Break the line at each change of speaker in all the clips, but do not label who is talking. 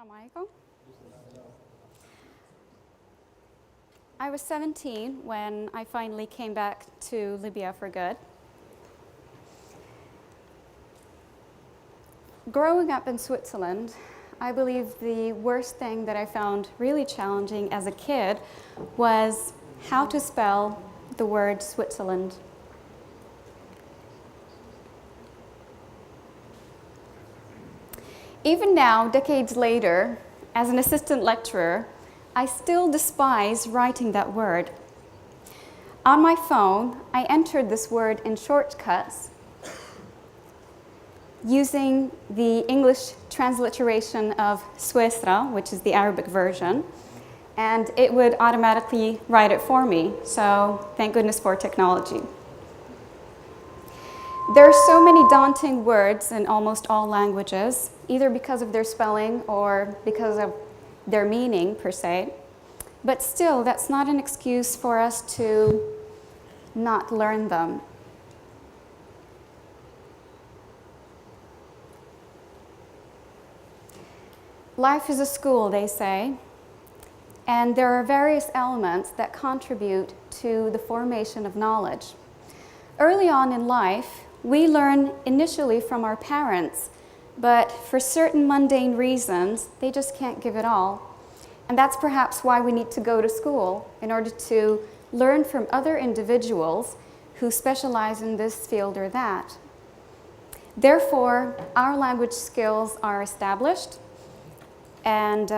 Assalamualaikum. I was 17 when I finally came back to Libya for good. Growing up in Switzerland, I believe the worst thing that I found really challenging as a kid was how to spell the word Switzerland. Even now, decades later, as an assistant lecturer, I still despise writing that word. On my phone, I entered this word in shortcuts using the English transliteration of Suestra, which is the Arabic version, and it would automatically write it for me, so thank goodness for technology. There are so many daunting words in almost all languages, either because of their spelling or because of their meaning per se, but still that's not an excuse for us to not learn them. Life is a school, they say, and there are various elements that contribute to the formation of knowledge. Early on in life, we learn initially from our parents, but for certain mundane reasons, they just can't give it all. And that's perhaps why we need to go to school, in order to learn from other individuals who specialize in this field or that. Therefore, our language skills are established, and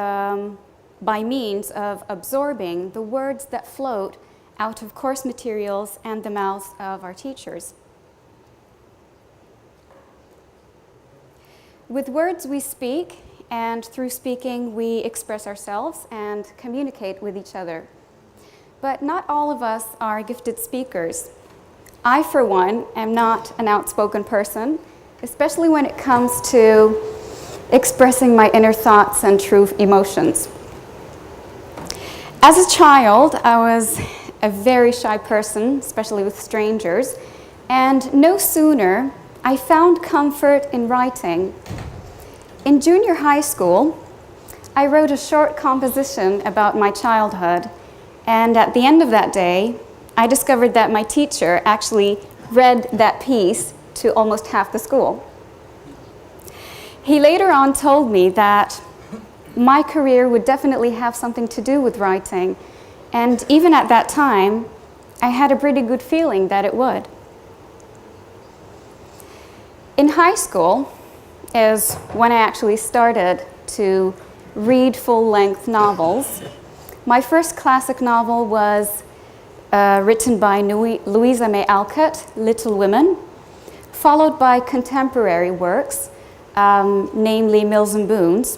by means of absorbing the words that float out of course materials and the mouths of our teachers. With words we speak, and through speaking we express ourselves and communicate with each other. But not all of us are gifted speakers. I, for one, am not an outspoken person, especially when it comes to expressing my inner thoughts and true emotions. As a child, I was a very shy person, especially with strangers, and no sooner I found comfort in writing. In junior high school, I wrote a short composition about my childhood, and at the end of that day, I discovered that my teacher actually read that piece to almost half the school. He later on told me that my career would definitely have something to do with writing, and even at that time, I had a pretty good feeling that it would. In high school is when I actually started to read full-length novels. My first classic novel was written by Louisa May Alcott, Little Women, followed by contemporary works, namely Mills and Boon's.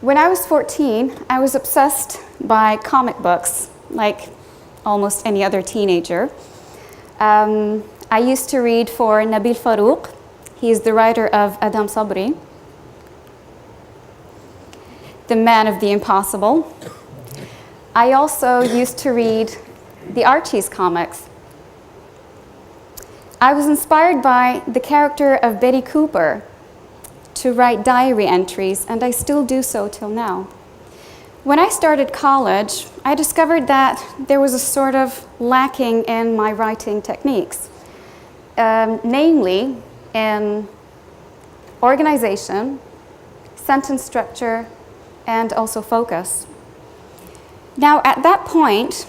When I was 14, I was obsessed by comic books, like almost any other teenager. I used to read for Nabil Farouk. He is the writer of Adam Sabri, the man of the impossible. I also used to read the Archie's comics. I was inspired by the character of Betty Cooper to write diary entries, and I still do so till now. When I started college, I discovered that there was a sort of lacking in my writing techniques. Namely in organization, sentence structure, and also focus. Now, at that point,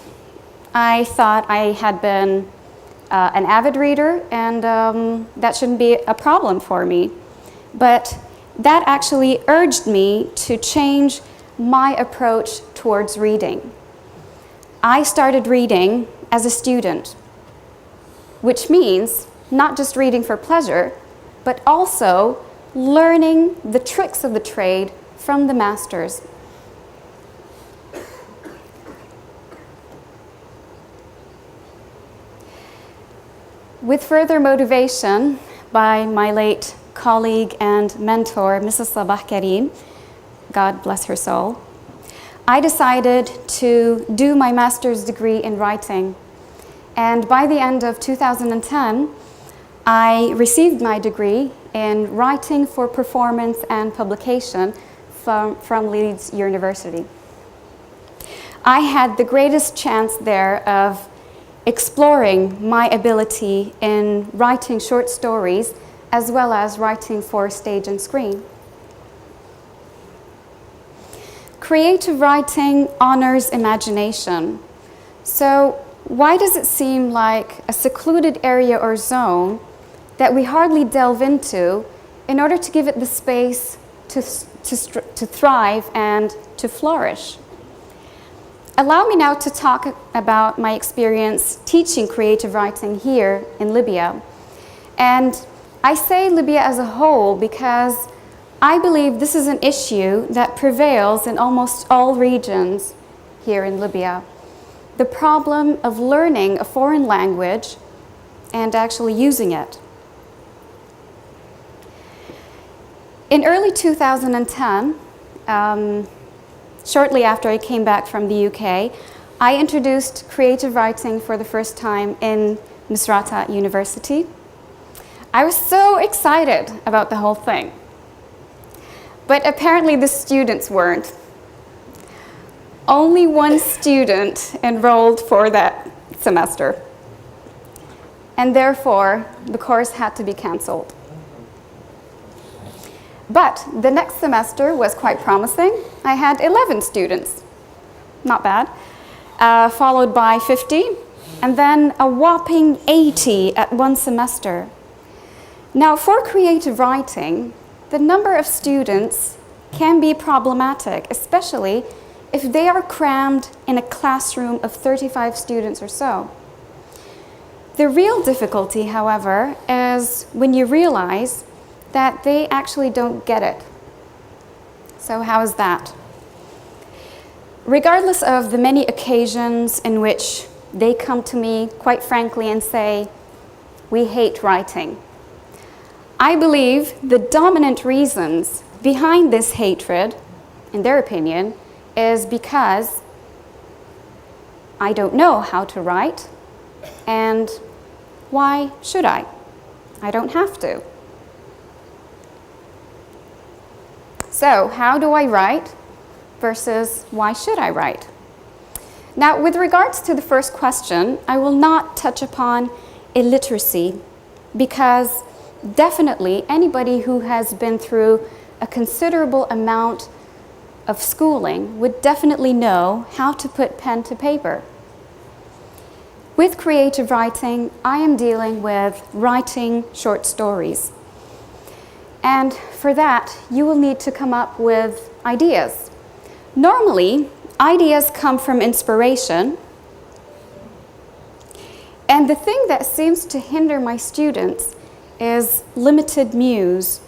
I thought I had been an avid reader, and that shouldn't be a problem for me. But that actually urged me to change my approach towards reading. I started reading as a student, which means not just reading for pleasure, but also learning the tricks of the trade from the masters. With further motivation by my late colleague and mentor, Mrs. Sabah Karim, God bless her soul, I decided to do my master's degree in writing. And by the end of 2010, I received my degree in writing for performance and publication from Leeds University. I had the greatest chance there of exploring my ability in writing short stories as well as writing for stage and screen. Creative writing honors imagination. So why does it seem like a secluded area or zone that we hardly delve into in order to give it the space to thrive and to flourish? Allow me now to talk about my experience teaching creative writing here in Libya. And I say Libya as a whole because I believe this is an issue that prevails in almost all regions here in Libya. The problem of learning a foreign language and actually using it. In early 2010, shortly after I came back from the UK, I introduced creative writing for the first time in Misurata University. I was so excited about the whole thing. But apparently the students weren't. Only one student enrolled for that semester. And therefore, the course had to be canceled. But the next semester was quite promising. I had 11 students, not bad, followed by 50, and then a whopping 80 at one semester. Now, for creative writing, the number of students can be problematic, especially if they are crammed in a classroom of 35 students or so. The real difficulty, however, is when you realize that they actually don't get it. So how is that? Regardless of the many occasions in which they come to me, quite frankly, and say, "We hate writing," I believe the dominant reasons behind this hatred, in their opinion, is because I don't know how to write, and why should I? I don't have to. So, how do I write versus why should I write? Now, with regards to the first question, I will not touch upon illiteracy because definitely anybody who has been through a considerable amount of schooling would definitely know how to put pen to paper. With creative writing, I am dealing with writing short stories. And for that, you will need to come up with ideas. Normally, ideas come from inspiration. And the thing that seems to hinder my students is limited muse.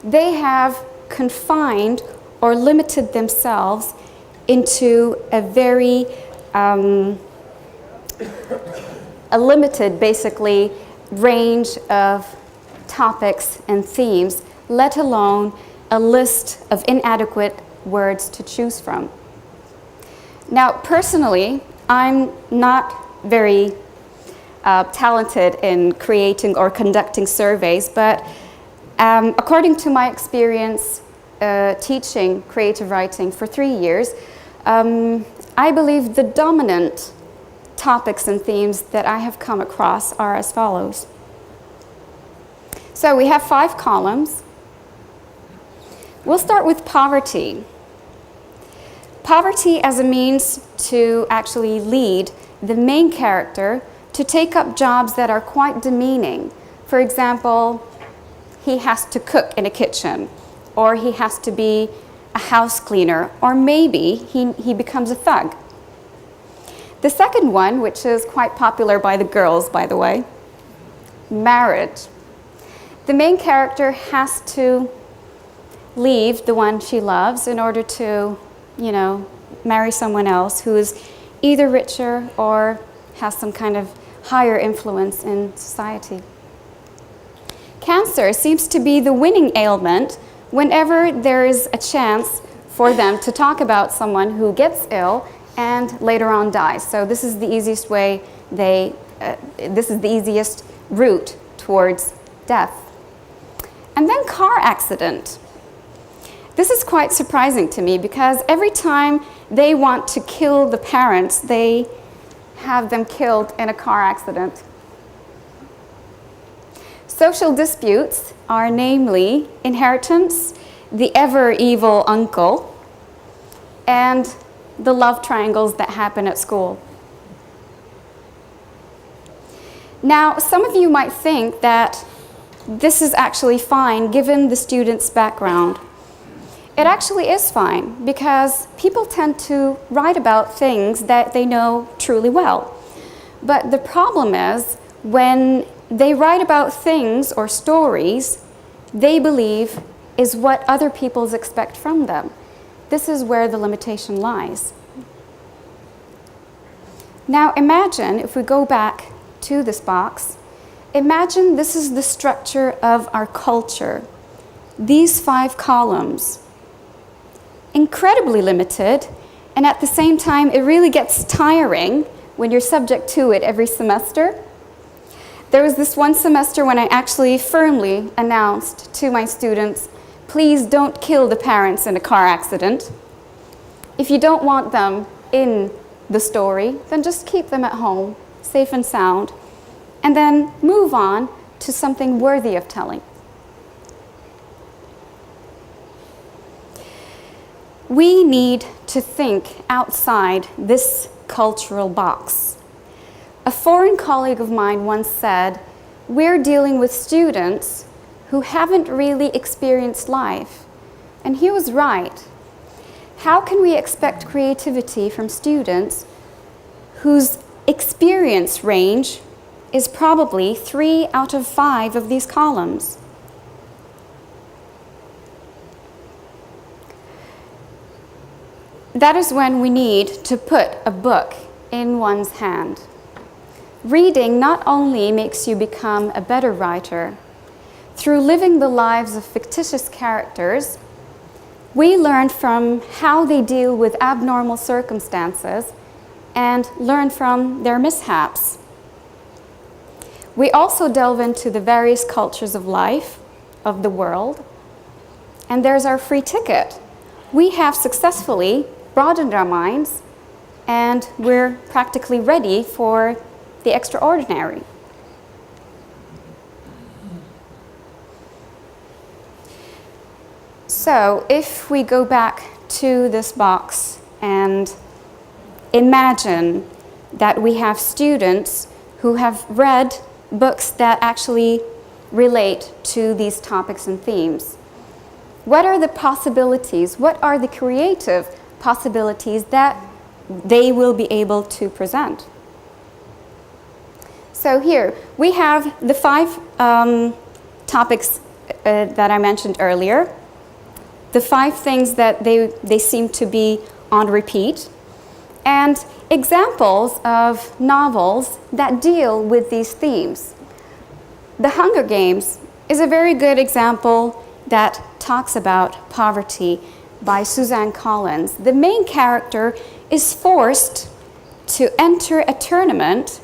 They have confined or limited themselves into a very a limited, basically, range of topics and themes, let alone a list of inadequate words to choose from. Now, personally, I'm not very talented in creating or conducting surveys, but according to my experience teaching creative writing for 3 years, I believe the dominant topics and themes that I have come across are as follows. So we have 5 columns. We'll start with poverty. Poverty as a means to actually lead the main character to take up jobs that are quite demeaning. For example, he has to cook in a kitchen, or he has to be a house cleaner, or maybe he becomes a thug. The second one, which is quite popular by the girls, by the way, marriage. The main character has to leave the one she loves in order to, marry someone else who is either richer or has some kind of higher influence in society. Cancer seems to be the winning ailment whenever there is a chance for them to talk about someone who gets ill and later on dies. So this is the easiest way this is the easiest route towards death. And then car accident. This is quite surprising to me because every time they want to kill the parents, they have them killed in a car accident. Social disputes are namely inheritance, the ever-evil uncle, and the love triangles that happen at school. Now, some of you might think that this is actually fine given the student's background. It actually is fine because people tend to write about things that they know truly well. But the problem is when they write about things or stories they believe is what other people expect from them. This is where the limitation lies. Now imagine, if we go back to this box, imagine this is the structure of our culture. These 5 columns. Incredibly limited, and at the same time it really gets tiring when you're subject to it every semester. There was this one semester when I actually firmly announced to my students, please don't kill the parents in a car accident. If you don't want them in the story, then just keep them at home, safe and sound, and then move on to something worthy of telling. We need to think outside this cultural box. A foreign colleague of mine once said, we're dealing with students who haven't really experienced life. And he was right. How can we expect creativity from students whose experience range is probably 3 out of 5 of these columns? That is when we need to put a book in one's hand. Reading not only makes you become a better writer, through living the lives of fictitious characters, we learn from how they deal with abnormal circumstances and learn from their mishaps. We also delve into the various cultures of life, of the world, and there's our free ticket. We have successfully broadened our minds, and we're practically ready for the extraordinary. So if we go back to this box and imagine that we have students who have read books that actually relate to these topics and themes, what are the possibilities? What are the creative possibilities that they will be able to present? So here we have the 5 topics that I mentioned earlier, the 5 things that they seem to be on repeat, and examples of novels that deal with these themes. The Hunger Games is a very good example that talks about poverty by Suzanne Collins. The main character is forced to enter a tournament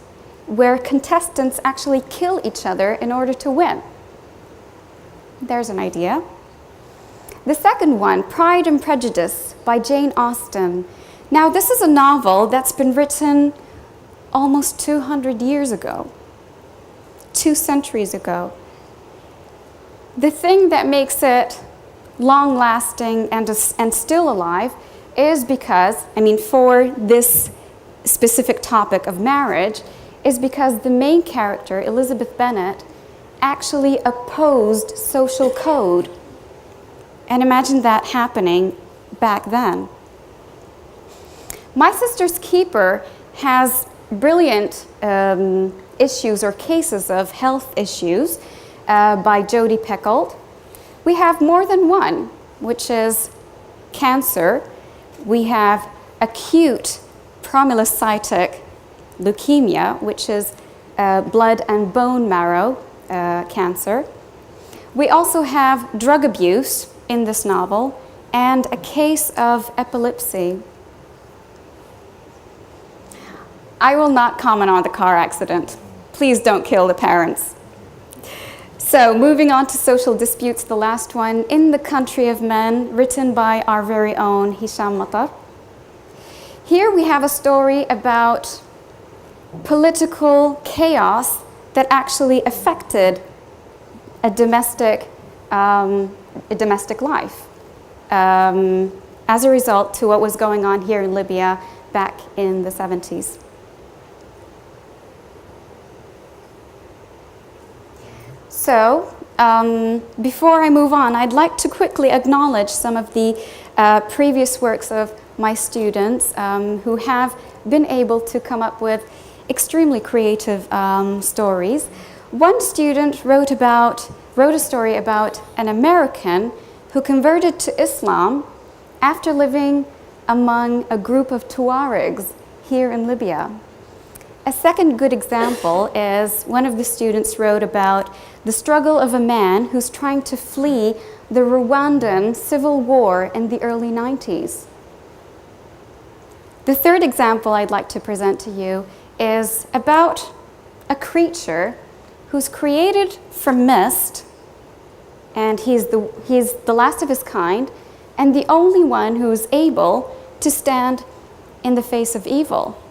where contestants actually kill each other in order to win. There's an idea. The second one, Pride and Prejudice by Jane Austen. Now this is a novel that's been written almost 200 years ago, 2 centuries ago. The thing that makes it long-lasting and still alive is because, for this specific topic of marriage, is because the main character, Elizabeth Bennet, actually opposed social code. And imagine that happening back then. My Sister's Keeper has brilliant issues or cases of health issues by Jodi Picoult. We have more than one, which is cancer. We have acute promyelocytic leukemia, which is blood and bone marrow cancer. We also have drug abuse in this novel and a case of epilepsy. I will not comment on the car accident. Please don't kill the parents. So, moving on to social disputes, the last one, In the Country of Men, written by our very own Hisham Matar. Here we have a story about political chaos that actually affected a domestic life as a result to what was going on here in Libya back in the 70s. So, before I move on, I'd like to quickly acknowledge some of the previous works of my students who have been able to come up with extremely creative stories. One student wrote a story about an American who converted to Islam after living among a group of Tuaregs here in Libya. A second good example is one of the students wrote about the struggle of a man who's trying to flee the Rwandan civil war in the early 90s. The third example I'd like to present to you is about a creature who's created from mist, and he's the last of his kind, and the only one who is able to stand in the face of evil.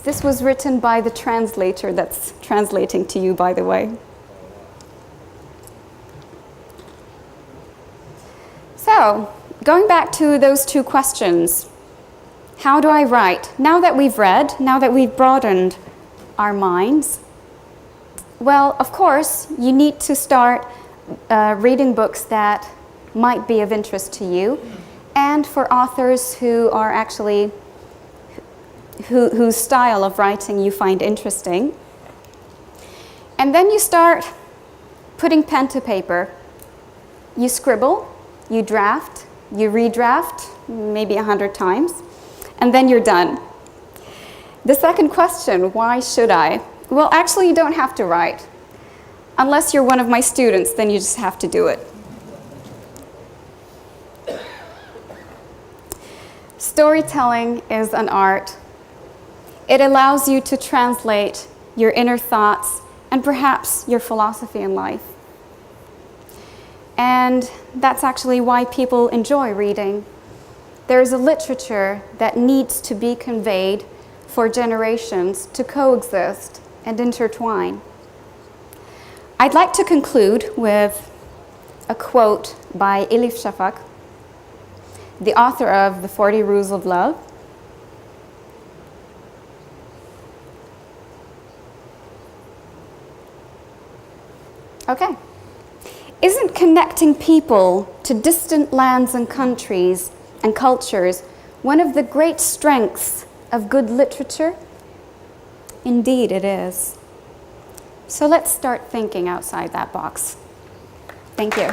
This was written by the translator that's translating to you, by the way. So, going back to those two questions, how do I write? Now that we've read, now that we've broadened our minds, well, of course, you need to start reading books that might be of interest to you, and for authors who are actually whose style of writing you find interesting. And then you start putting pen to paper. You scribble, you draft, you redraft, maybe 100 times, and then you're done. The second question, why should I? Well, actually, you don't have to write. Unless you're one of my students, then you just have to do it. Storytelling is an art. It allows you to translate your inner thoughts and perhaps your philosophy in life. And that's actually why people enjoy reading. There's a literature that needs to be conveyed for generations to coexist and intertwine. I'd like to conclude with a quote by Elif Shafak, the author of The 40 Rules of Love. Okay. Isn't connecting people to distant lands and countries and cultures one of the great strengths of good literature? Indeed, it is. So let's start thinking outside that box. Thank you.